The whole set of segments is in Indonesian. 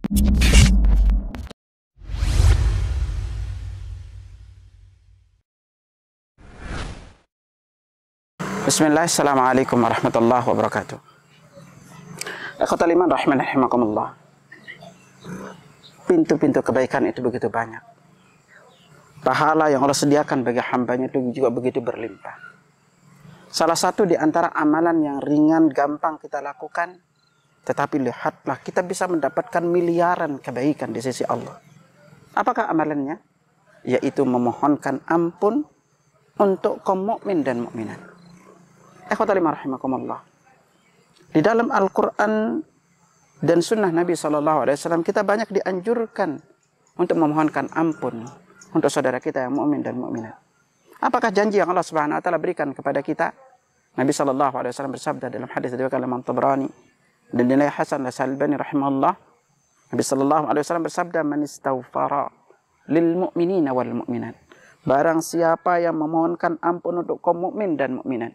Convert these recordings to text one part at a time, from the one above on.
Bismillah, assalamualaikum warahmatullahi wabarakatuh. Ikhwatal iman rahimakumullah. Pintu-pintu kebaikan itu begitu banyak. Pahala yang Allah sediakan bagi hambanya itu juga begitu berlimpah. Salah satu di antara amalan yang ringan, gampang kita lakukan, tetapi lihatlah kita bisa mendapatkan miliaran kebaikan di sisi Allah. Apakah amalannya? Yaitu memohonkan ampun untuk kaum mukmin dan mukminat. Ikhwatal iman rahimakumullah. Di dalam Al-Quran dan Sunnah Nabi SAW kita banyak dianjurkan untuk memohonkan ampun untuk saudara kita yang mukmin dan mukminat. Apakah janji yang Allah Subhanahu Wa Taala berikan kepada kita? Nabi SAW bersabda dalam hadis dari Imam Tabrani dan dinilai Hasan Al-Albani rahimahullah. Nabi SAW bersabda, "Man istaghfara lil mu'minina wal mu'minat." Barang siapa yang memohonkan ampun untuk kaum mukmin dan mukminat,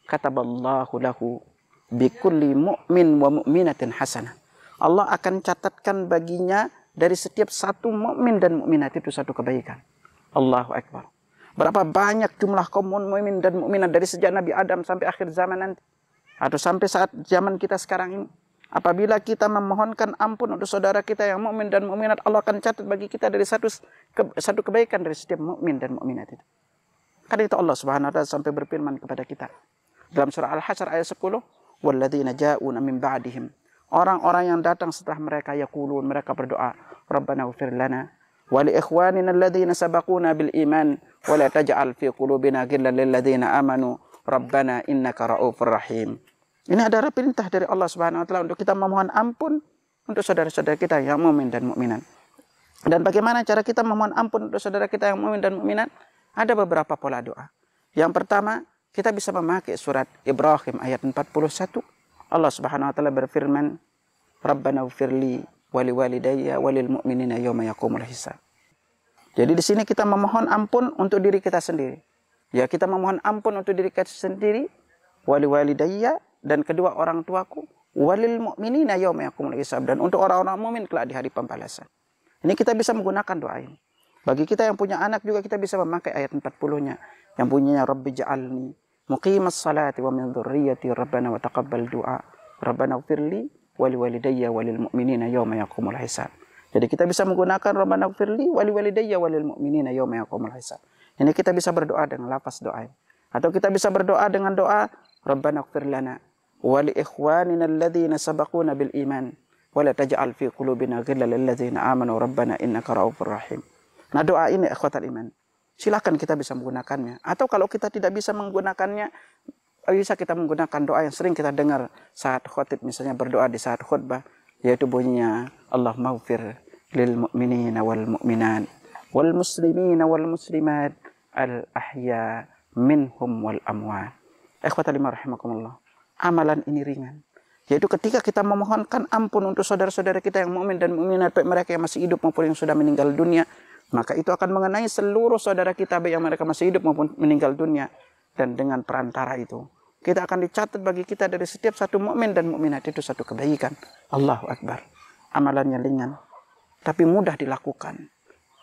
kataballahu lahu bikulli mu'min wa mu'minatin hasanah. Allah akan catatkan baginya dari setiap satu mukmin dan mukminat itu satu kebaikan. Allahu Akbar. Berapa banyak jumlah kaum mukmin dan mukminat dari sejak Nabi Adam sampai akhir zaman nanti, atau sampai saat zaman kita sekarang ini. Apabila kita memohonkan ampun untuk saudara kita yang mukmin dan mukminat, Allah akan catat bagi kita dari satu kebaikan dari setiap mukmin dan mukminat itu. Karena itu Allah Subhanahu wa taala sampai berfirman kepada kita dalam surah Al-Hasyr ayat 10, "Walladzina ja'una min ba'dihim." Orang-orang yang datang setelah mereka yaqulun, mereka berdoa, "Rabbana ighfir lana wa li ikhwanina alladzina sabaquna bil iman wa la taj'al fi qulubina ghillan lil ladzina amanu rabbana innaka ra'ufur rahim." Ini adalah perintah dari Allah Subhanahu wa taala untuk kita memohon ampun untuk saudara-saudara kita yang mukmin dan mukminat. Dan bagaimana cara kita memohon ampun untuk saudara kita yang mukmin dan mukminat? Ada beberapa pola doa. Yang pertama, kita bisa memakai surat Ibrahim ayat 41. Allah Subhanahu wa taala berfirman, "Rabbana ighfirli wa liwalidayya wa lil mu'minina yauma yaqumul hisab." Jadi di sini kita memohon ampun untuk diri kita sendiri. Ya, kita memohon ampun untuk diri kita sendiri, wa liwalidayya, dan kedua orang tuaku, wa lil mu'minina yauma yaqumul hisab, dan untuk orang-orang mukmin kelak di hari pembalasan. Ini kita bisa menggunakan doa ini. Bagi kita yang punya anak juga kita bisa memakai ayat 40-nya. Yang punyanya, "Rabbi ja'alni muqimas salati wa min dzurriyyati rabbana wa taqabbal du'a rabbana ighfirli wa liwalidayya wa lil mu'minina yauma yaqumul hisab." Jadi kita bisa menggunakan rabbana ighfirli wa liwalidayya wa lil mu'minina yauma yaqumul hisab. Ini kita bisa berdoa dengan lafaz doa. Atau kita bisa berdoa dengan doa, "Rabbana ighfir lana wa li ikhwanina alladzina sabaquna bil iman wa la taj'al fi qulubina ghillan lil ladzina amanu rabbana innaka ra'ufur rahim." Nah, doa ini ikhwatal iman, silakan kita bisa menggunakannya. Atau kalau kita tidak bisa menggunakannya, bisa kita menggunakan doa yang sering kita dengar saat khotib, misalnya berdoa di saat khutbah, yaitu bunyinya, "Allahumma ighfir lil mu'minina wal mu'minat wal muslimina wal muslimat al ahya minhum wal amwat." Ikhwatal iman rahimakumullah. Amalan ini ringan, yaitu ketika kita memohonkan ampun untuk saudara-saudara kita yang mukmin dan mukminat, baik mereka yang masih hidup maupun yang sudah meninggal dunia, maka itu akan mengenai seluruh saudara kita, baik yang mereka masih hidup maupun meninggal dunia. Dan dengan perantara itu, kita akan dicatat bagi kita dari setiap satu mukmin dan mukminat itu satu kebaikan. Allahu Akbar. Amalannya ringan, tapi mudah dilakukan.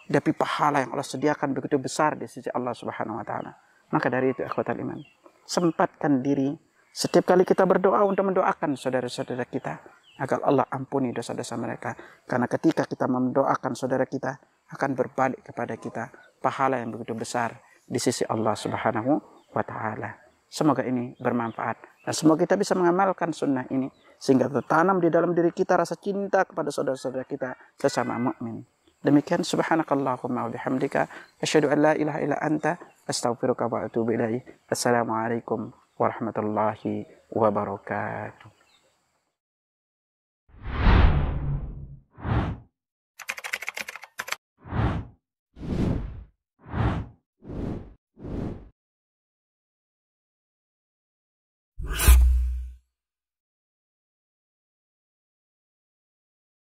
Tapi pahala yang Allah sediakan begitu besar di sisi Allah Subhanahu wa taala. Maka dari itu ikhwatal iman, sempatkan diri setiap kali kita berdoa untuk mendoakan saudara-saudara kita agar Allah ampuni dosa-dosa mereka. Karena ketika kita mendoakan saudara kita, akan berbalik kepada kita pahala yang begitu besar di sisi Allah Subhanahu wa taala. Semoga ini bermanfaat dan semoga kita bisa mengamalkan sunnah ini sehingga tertanam di dalam diri kita rasa cinta kepada saudara-saudara kita sesama mukmin. Demikian, subhanakallahumma wa bihamdika asyhadu an la ilaha illa anta astaghfiruka wa atubu ilaik. Assalamualaikum warahmatullahi wabarakatuh.